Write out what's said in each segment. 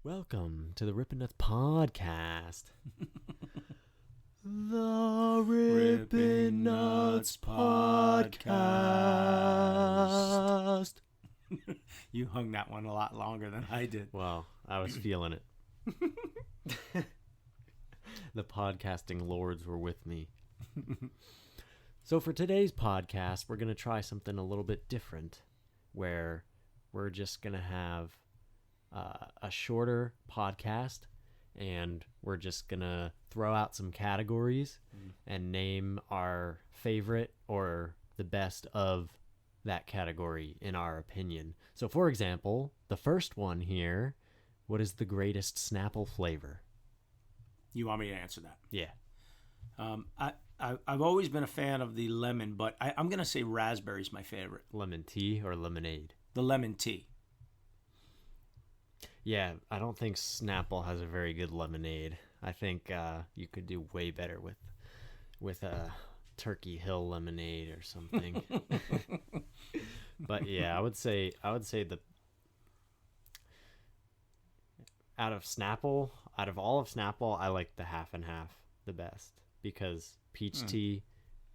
Welcome to the Rippin Nuts Podcast. The Rippin Nuts Podcast. You hung that one a lot longer than I did. Well, I was feeling it. The podcasting lords were with me. So for today's podcast, we're going to try something a little bit different, where we're just going to have a shorter podcast, and we're just going to throw out some categories and name our favorite or the best of that category in our opinion. So for example, the first one here, what is the greatest Snapple flavor? You want me to answer that? Yeah. I've always been a fan of the lemon, but I'm going to say raspberry's my favorite. Lemon tea or lemonade? The lemon tea. Yeah, I don't think Snapple has a very good lemonade. I think you could do way better with a Turkey Hill lemonade or something. But yeah, I would say the out of all of Snapple, I like the half and half the best, because peach tea,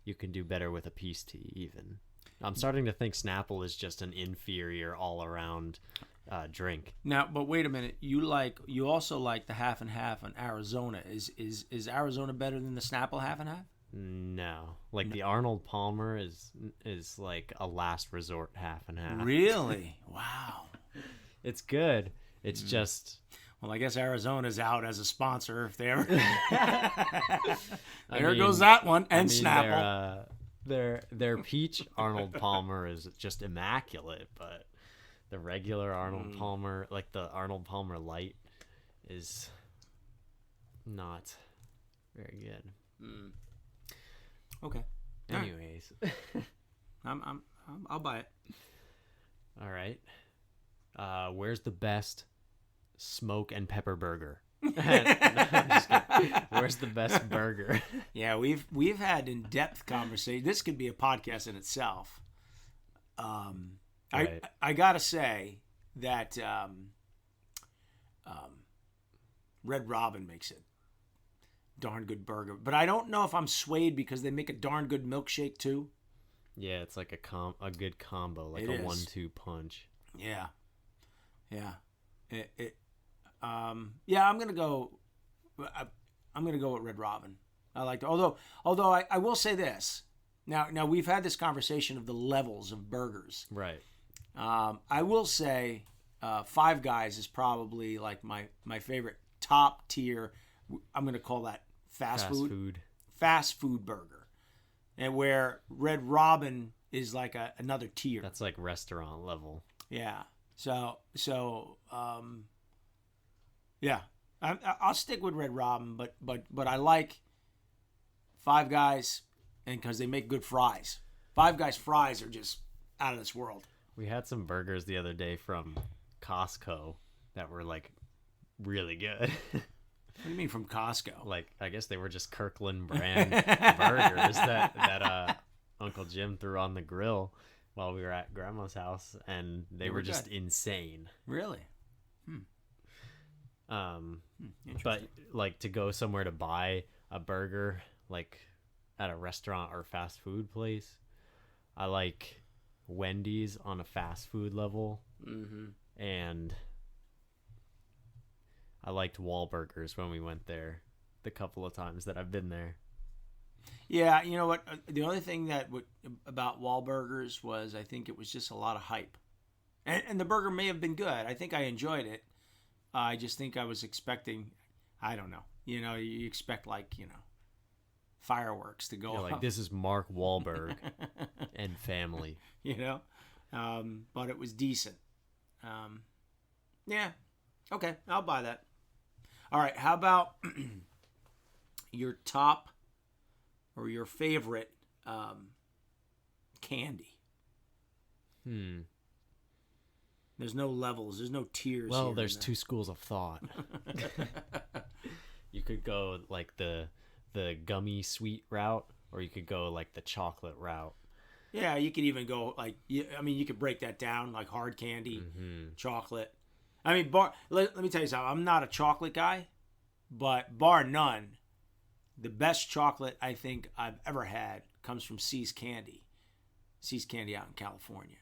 you can do better with a peach tea even. I'm starting to think Snapple is just an inferior all-around drink. Now, but wait a minute. You also like the half and half in Arizona. Is Arizona better than the Snapple half and half? No. The Arnold Palmer is like a last resort half and half. Really? Wow. It's good. It's just... Well, I guess Arizona's out as a sponsor if they ever... There goes that one. And Snapple. Their peach Arnold Palmer is just immaculate, but the regular Arnold Palmer, like the Arnold Palmer Light, is not very good. Okay. Anyways, I'll buy it. All right. Where's the best smoke and pepper burger? No, I'm just kidding. Where's the best burger? Yeah, we've had in-depth conversation. This could be a podcast in itself. Right. I gotta say that Red Robin makes it darn good burger, but I don't know if I'm swayed because they make a darn good milkshake too. Yeah, it's like a good combo, like It a is. 1-2 punch. Yeah. Yeah, I'm gonna go with Red Robin. I like it. Although I will say this. Now we've had this conversation of the levels of burgers. Right. I will say Five Guys is probably like my favorite top tier. I'm gonna call that fast food burger, and where Red Robin is like another tier. That's like restaurant level. Yeah. So yeah, I'll stick with Red Robin, but I like Five Guys, and because they make good fries. Five Guys fries are just out of this world. We had some burgers the other day from Costco that were like really good. What do you mean from Costco? Like, I guess they were just Kirkland brand burgers that Uncle Jim threw on the grill while we were at Grandma's house, and they were just insane. Really? But like to go somewhere to buy a burger, like at a restaurant or fast food place, I like Wendy's on a fast food level, and I liked Wahlburgers when we went there the couple of times that I've been there. Yeah, you know what? The only thing about Wahlburgers was I think it was just a lot of hype. And the burger may have been good. I think I enjoyed it. I just think I was expecting, I don't know. You expect fireworks to go Like, off. this is Mark Wahlberg and family. But it was decent. Yeah. Okay, I'll buy that. All right, how about your top or your favorite candy? There's no levels. There's no tiers. Well, here, there's two schools of thought. You could go like the gummy sweet route, or you could go like the chocolate route. Yeah, you could even go like, you could break that down like hard candy, chocolate. I mean, let me tell you something. I'm not a chocolate guy, but bar none, the best chocolate I think I've ever had comes from See's Candy. See's Candy out in California.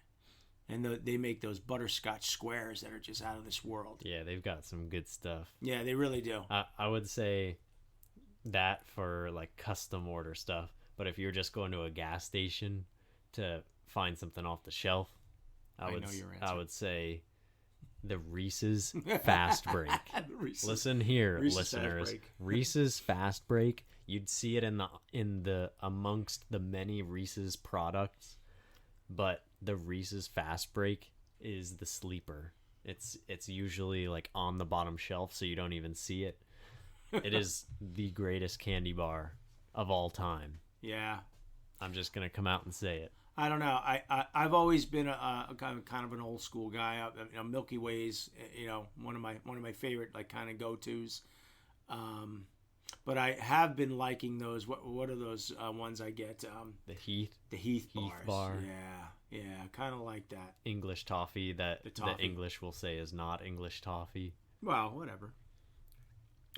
And they make those butterscotch squares that are just out of this world. Yeah, they've got some good stuff. Yeah, they really do. I would say that for like custom order stuff. But if you're just going to a gas station to find something off the shelf, I would say the Reese's Fast Break. Listen here, Reese's listeners. Fast Break. Reese's Fast Break. You'd see it in the amongst the many Reese's products, but the Reese's Fast Break is the sleeper. It's usually like on the bottom shelf, so you don't even see it. It is the greatest candy bar of all time. Yeah. I'm just gonna come out and say it. I don't know. I've always been a kind of an old school guy. Milky Ways, one of my favorite like kind of go-tos. But I have been liking those. What are those ones I get? The Heath bars. Bar. Yeah, kind of like that. English toffee that the English will say is not English toffee. Well, whatever.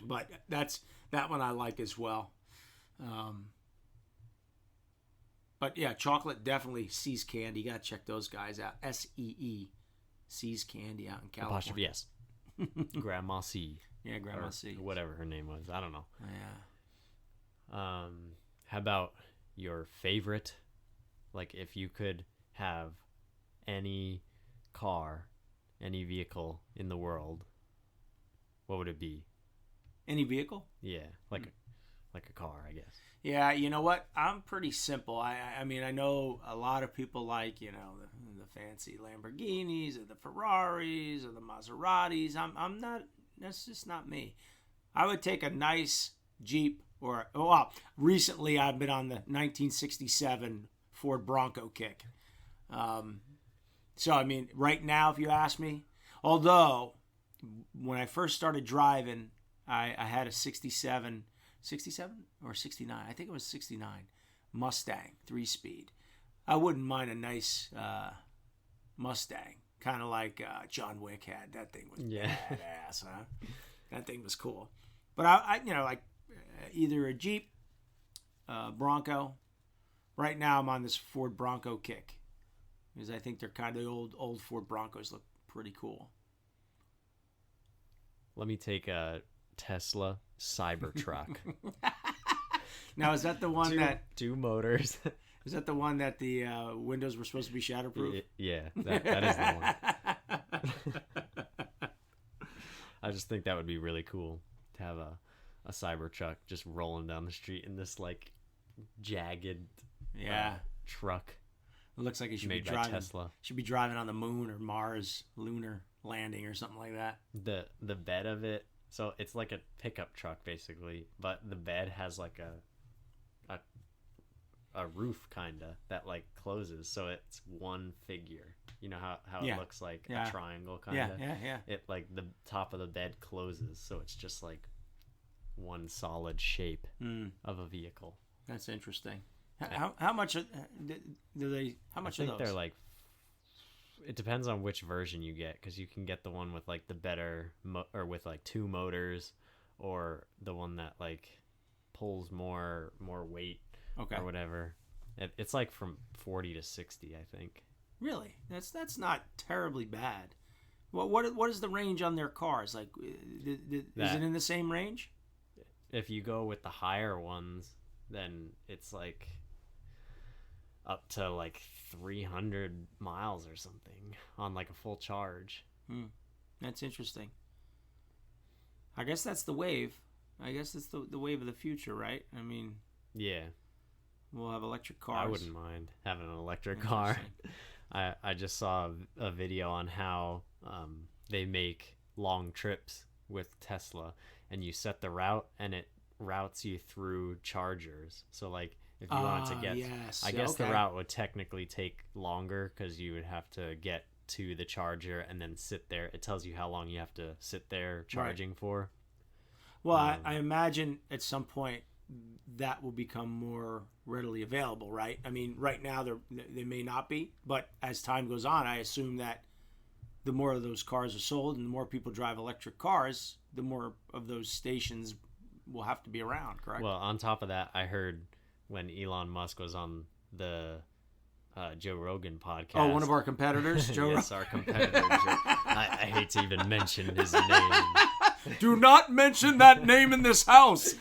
But that one I like as well. But yeah, chocolate definitely. See's Candy. You gotta check those guys out. SEE, See's Candy out in California. Apostrophe yes. Grandma C. Yeah, Grandma C. Whatever her name was. I don't know. Yeah. How about your favorite? Like if you could have any car, any vehicle in the world, what would it be? Any vehicle? Yeah, like a car, I guess. Yeah, you know what? I'm pretty simple. I mean, I know a lot of people like, the fancy Lamborghinis or the Ferraris or the Maseratis. I'm not. That's just not me. I would take a nice Jeep recently I've been on the 1967 Ford Bronco kick. So I mean, right now, if you ask me, although when I first started driving, I had a 67 or 69, I think it was 69 Mustang 3-speed. I wouldn't mind a nice Mustang, kind of like John Wick had. That thing was badass, huh? That thing was cool. But I like either a Jeep, Bronco. Right now I'm on this Ford Bronco kick because I think they're kind of old Ford Broncos look pretty cool. Let me take a Tesla Cybertruck. Now, is that the one two motors? Is that the one that the windows were supposed to be shatterproof? Yeah, that is the one. I just think that would be really cool to have a Cybertruck just rolling down the street in this like jagged truck. It looks like it should made be by driving. Tesla. Should be driving on the moon or Mars lunar landing or something like that. The bed of it. So it's like a pickup truck basically, but the bed has like a roof kinda that like closes, so it's one figure. You know how it looks like a triangle kinda. Yeah. It like the top of the bed closes, so it's just like one solid shape of a vehicle. That's interesting. How much do they? How much I are think those? they're like. It depends on which version you get, because you can get the one with like the better or with like two motors, or the one that like pulls more weight or whatever. It's like from 40 to 60, I think. Really? That's not terribly bad. What is the range on their cars? Like, is it in the same range? If you go with the higher ones, then it's like up to like 300 miles or something on like a full charge. That's interesting. I guess that's the wave. I guess it's the wave of the future, right? I mean, yeah, we'll have electric cars. I wouldn't mind having an electric car. I just saw a video on how they make long trips with Tesla, and you set the route and it routes you through chargers. So like if you wanted to get, I guess the route would technically take longer because you would have to get to the charger and then sit there. It tells you how long you have to sit there charging for. Well, I imagine at some point that will become more readily available, right? I mean, right now they may not be, but as time goes on, I assume that the more of those cars are sold and the more people drive electric cars, the more of those stations will have to be around, correct? Well, on top of that, I heard when Elon Musk was on the Joe Rogan podcast. Oh, one of our competitors, Joe Yes, our competitor. I hate to even mention his name. Do not mention that name in this house.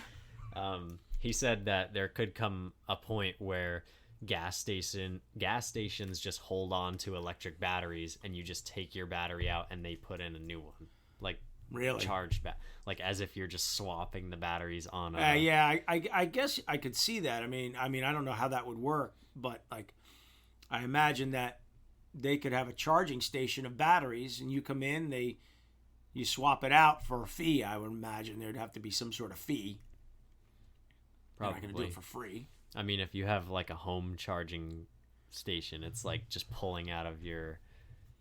He said that there could come a point where gas stations just hold on to electric batteries, and you just take your battery out and they put in a new one, like really charged back, like as if you're just swapping the batteries on. Yeah, I guess I could see that. I mean, I don't know how that would work, but like, I imagine that they could have a charging station of batteries, and you come in, you swap it out for a fee. I would imagine there'd have to be some sort of fee. Probably. They're not going to do it for free. I mean, if you have like a home charging station, it's like just pulling out of your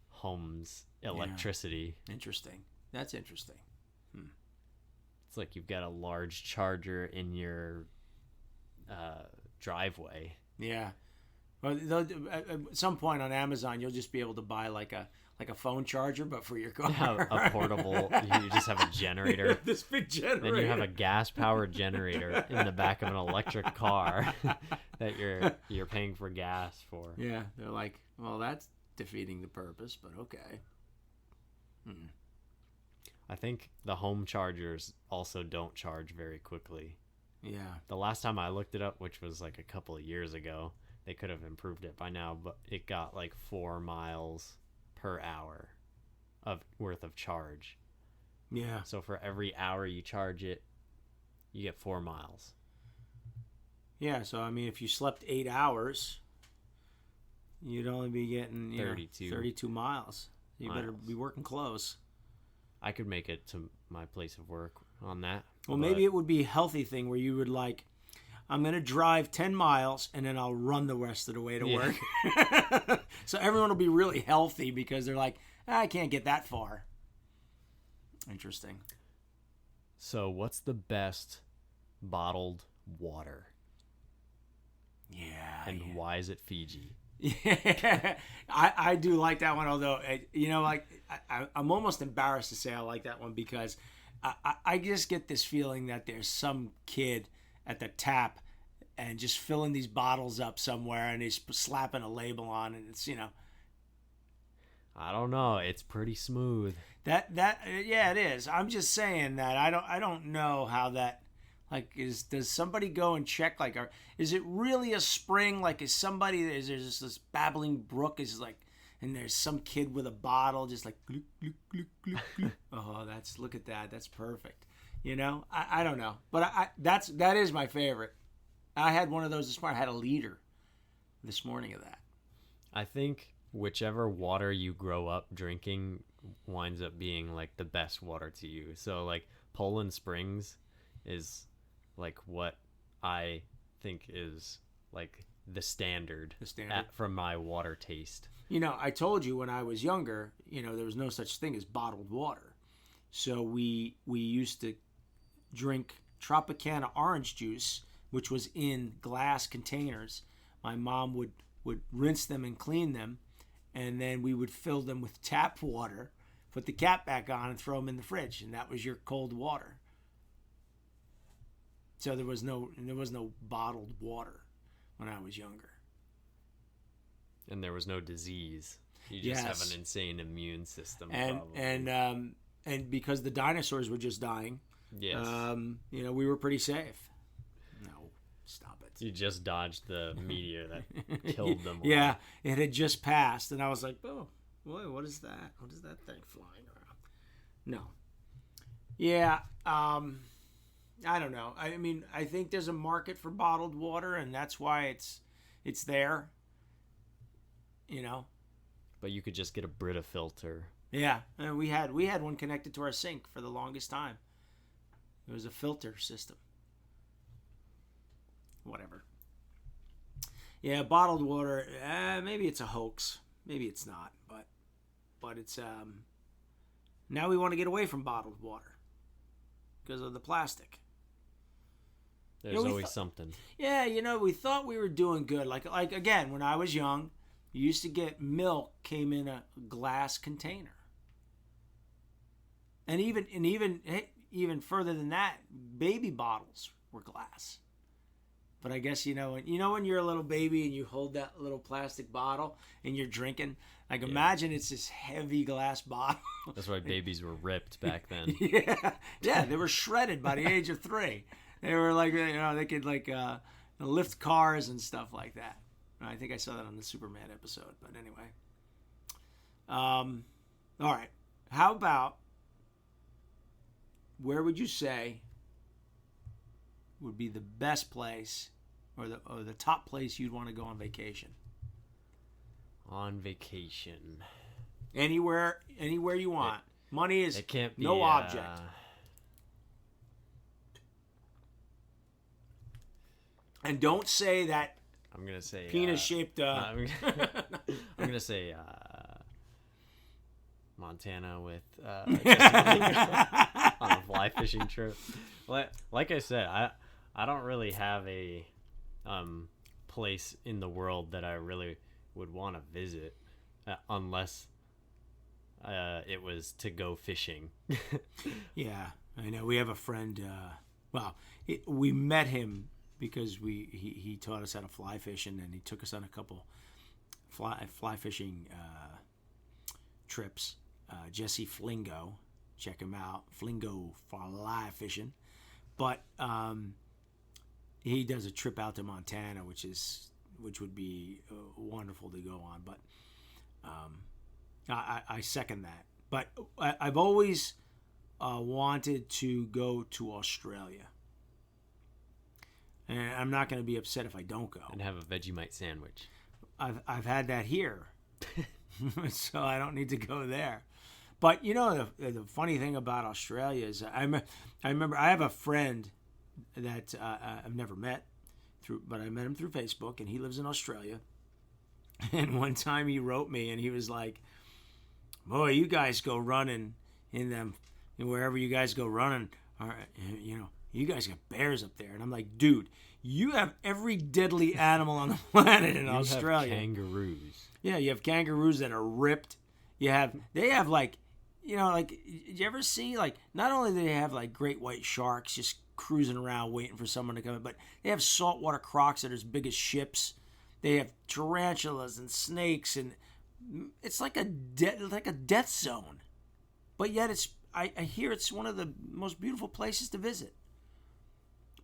home's electricity. Yeah. Interesting. That's interesting. It's like you've got a large charger in your driveway. Yeah. Well, at some point on Amazon, you'll just be able to buy like a phone charger, but for your car. Yeah, a portable. You just have a generator. This big generator. Then you have a gas-powered generator in the back of an electric car that you're paying for gas for. Yeah, they're like, well, that's defeating the purpose, but okay. I think the home chargers also don't charge very quickly. Yeah. The last time I looked it up, which was like a couple of years ago, they could have improved it by now, but it got like 4 miles per hour worth of charge. Yeah. So for every hour you charge it, you get 4 miles. Yeah, so I mean, if you slept 8 hours, you'd only be getting 32 miles. You better be working close. I could make it to my place of work on that. Well, maybe it would be a healthy thing where you would like, I'm going to drive 10 miles and then I'll run the rest of the way to work. So everyone will be really healthy because they're like, I can't get that far. Interesting. So what's the best bottled water? Yeah. And why is it Fiji? Yeah, I do like that one, although, I'm almost embarrassed to say I like that one because I just get this feeling that there's some kid at the tap and just filling these bottles up somewhere and he's slapping a label on and it's, I don't know. It's pretty smooth. Yeah, it is. I'm just saying that I don't know how that, like, does somebody go and check, like, is it really a spring? Like, is there just this babbling brook is like, and there's some kid with a bottle just like, gloop, gloop, gloop, gloop, gloop. Oh, look at that. That's perfect. I don't know, but that is my favorite. I had one of those this morning. I had a liter this morning of that. I think whichever water you grow up drinking winds up being like the best water to you. So like Poland Springs is like what I think is like the standard. From my water taste. I told you when I was younger, there was no such thing as bottled water. So we used to drink Tropicana orange juice, which was in glass containers. My mom would rinse them and clean them, and then we would fill them with tap water, put the cap back on, and throw them in the fridge, and that was your cold water. So there was no bottled water when I was younger. And there was no disease. You just have an insane immune system. And because the dinosaurs were just dying, yes, we were pretty safe. No, stop it. You just dodged the meteor that killed them all. Yeah, it had just passed, and I was like, oh, boy, what is that? What is that thing flying around? No. Yeah, I don't know. I mean, I think there's a market for bottled water, and that's why it's there. But you could just get a Brita filter. Yeah, and we had one connected to our sink for the longest time. It was a filter system. Whatever. Yeah, bottled water. Maybe it's a hoax. Maybe it's not. But it's now we want to get away from bottled water because of the plastic. There's always something. Yeah, we thought we were doing good. Like again, when I was young, you used to get milk came in a glass container. And even further than that, baby bottles were glass. But I guess when you're a little baby and you hold that little plastic bottle and you're drinking, like imagine it's this heavy glass bottle. That's why babies were ripped back then. Yeah, they were shredded by the age of 3. They were like, they could like lift cars and stuff like that. I think I saw that on the Superman episode. But anyway, all right. How about, where would you say would be the best place or the top place you'd want to go on vacation? On vacation. Anywhere you want. Money is it can't be, no object. And don't say that. I'm gonna say penis-shaped. I'm gonna say Montana with Jesse on a fly fishing trip. Like I said, I don't really have a place in the world that I really would want to visit unless it was to go fishing. Yeah, I know. We have a friend. We met him because he taught us how to fly fish, and then he took us on a couple fly fishing trips. Jesse Flingo, check him out. Flingo Fly Fishing, but he does a trip out to Montana, which would be wonderful to go on. But I second that. But I've always wanted to go to Australia. And I'm not going to be upset if I don't go. And have a Vegemite sandwich. I've had that here, so I don't need to go there. But the funny thing about Australia is I remember I have a friend that I've never met but I met him through Facebook, and he lives in Australia. And one time he wrote me, and he was like, "Boy, you guys go running in them, wherever you guys go running, you guys got bears up there." And I'm like, "Dude, you have every deadly animal on the planet in Australia." Have kangaroos. Yeah, you have kangaroos that are ripped. They have like, did you ever see, like, not only do they have like great white sharks just cruising around waiting for someone to come in, but they have saltwater crocs that are as big as ships. They have tarantulas and snakes, and it's like a death zone. But yet I hear it's one of the most beautiful places to visit.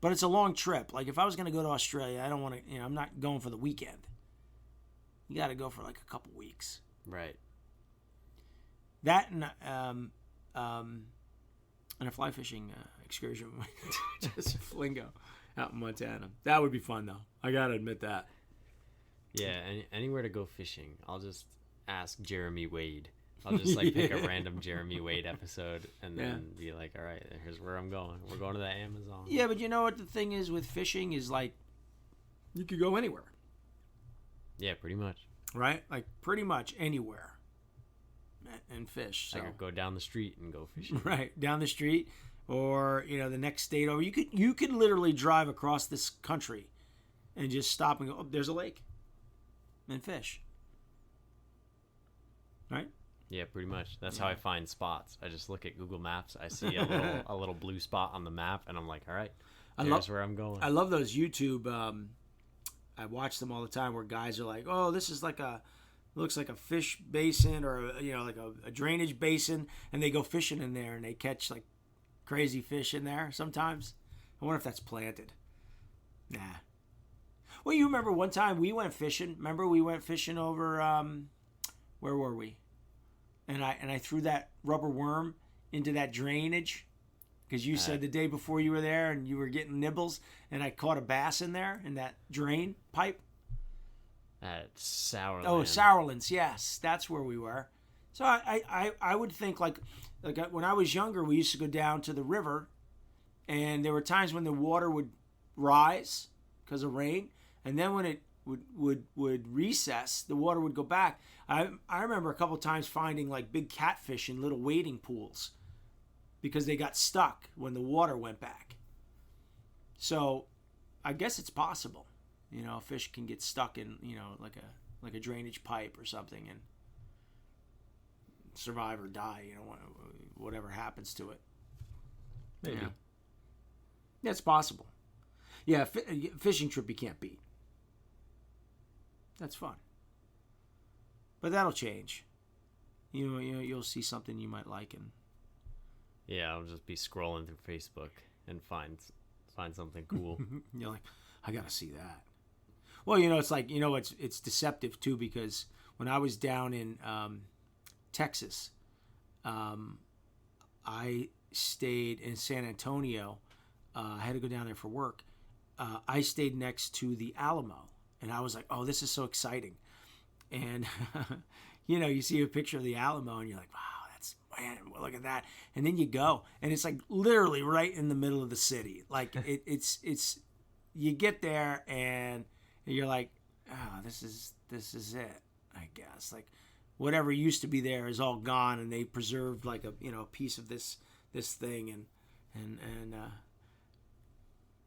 But it's a long trip. Like, if I was going to go to Australia, I don't want to, I'm not going for the weekend. You got to go for like a couple weeks. Right. That and a fly fishing excursion just Flingo out in Montana. That would be fun, though. I got to admit that. Yeah, anywhere to go fishing. I'll just ask Jeremy Wade. I'll just pick a random Jeremy Wade episode and then be like, all right, here's where I'm going. We're going to the Amazon. Yeah, but you know what the thing is with fishing is, like, you could go anywhere. Yeah, pretty much. Right? Like, pretty much anywhere and fish. So. I could go down the street and go fishing. Right, down the street or, the next state over. You could literally drive across this country and just stop and go, oh, there's a lake, and fish. Right? Yeah, pretty much. That's how I find spots. I just look at Google Maps. I see a little blue spot on the map, and I'm like, all right, here's where I'm going. I love those YouTube. I watch them all the time where guys are like, oh, this is looks like a fish basin or like a drainage basin, and they go fishing in there and they catch like crazy fish in there sometimes. I wonder if that's planted. Nah. Well, you remember one time we went fishing. Remember we went fishing over where were we? And I threw that rubber worm into that drainage because you said the day before you were there and you were getting nibbles, and I caught a bass in there in that drain pipe. At Sourlands. Oh, Sourlands, yes, that's where we were. So I would think like when I was younger, we used to go down to the river, and there were times when the water would rise because of rain, and then when it would recess, the water would go back. I remember a couple times finding like big catfish in little wading pools because they got stuck when the water went back. So I guess it's possible. A fish can get stuck in, like a drainage pipe or something and survive or die. Whatever happens to it. Maybe. Yeah, it's possible. Yeah, fishing trip you can't beat. That's fun. But that'll change. You'll see something you might like, and yeah, I'll just be scrolling through Facebook and find something cool. You're like, I gotta see that. Well, it's like it's deceptive too, because when I was down in Texas, I stayed in San Antonio. I had to go down there for work. I stayed next to the Alamo, and I was like, oh, this is so exciting. And, you see a picture of the Alamo, and you're like, wow, man, look at that. And then you go, and it's like literally right in the middle of the city. Like it's you get there, and you're like, oh, this is it, I guess. Like whatever used to be there is all gone, and they preserved like a piece of this thing, and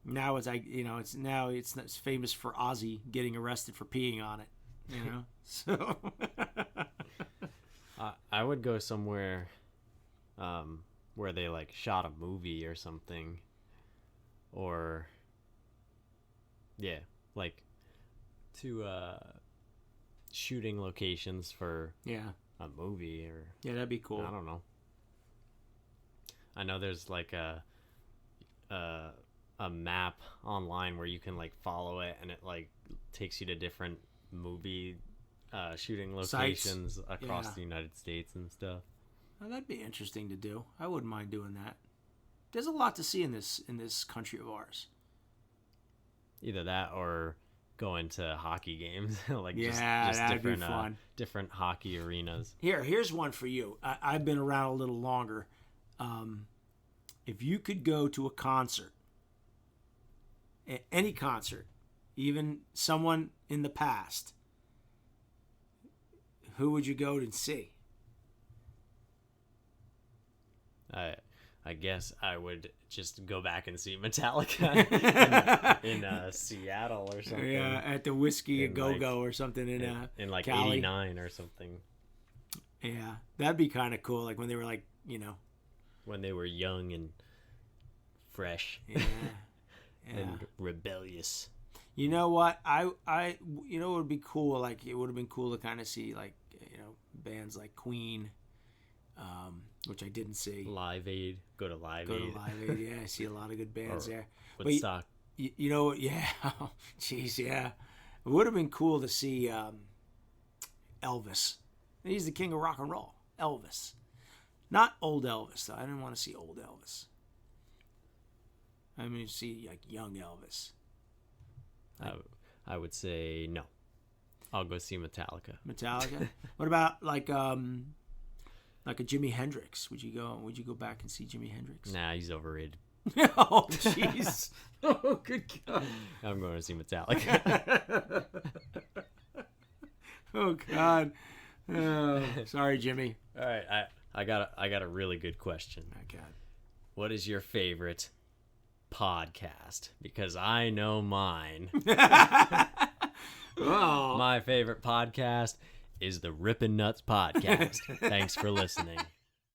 now it's like it's famous for Ozzy getting arrested for peeing on it, So I would go somewhere where they like shot a movie or something, or like to shooting locations for a movie, or that'd be cool. I don't know. I know there's like a map online where you can like follow it, and it like takes you to different movie shooting locations Sites. Across the United States and stuff. Well, that'd be interesting to do. I wouldn't mind doing that. There's a lot to see in this country of ours. Either that or going to hockey games, like just that'd different be fun. Different hockey arenas. Here's one for you. I've been around a little longer. If you could go to a concert, any concert, even someone in the past, who would you go to see? I guess I would just go back and see Metallica in Seattle or something. Yeah, at the Whiskey A Go-Go or something in like Cali. 89 or something. Yeah, that'd be kind of cool. Like when they were like, when they were young and fresh. Yeah. And rebellious. You know what? It would be cool. Like it would have been cool to kind of see like bands like Queen, which I didn't see. Live Aid. Go to Live Aid. Yeah, I see a lot of good bands there. Woodstock. But you know what? Yeah. Jeez, yeah. It would have been cool to see Elvis. He's the king of rock and roll. Elvis. Not old Elvis, though. I didn't want to see old Elvis. I mean, see like young Elvis. I would say no. I'll go see Metallica. Metallica. What about like a Jimi Hendrix? Would you go back and see Jimi Hendrix? Nah, he's overrated. Oh jeez. Oh good God. I'm going to see Metallica. Oh God. Oh, sorry, Jimmy. All right, I got a really good question. Oh God. What is your favorite podcast? Because I know mine. Oh. My favorite podcast is the Rippin Nuts Podcast. Thanks for listening.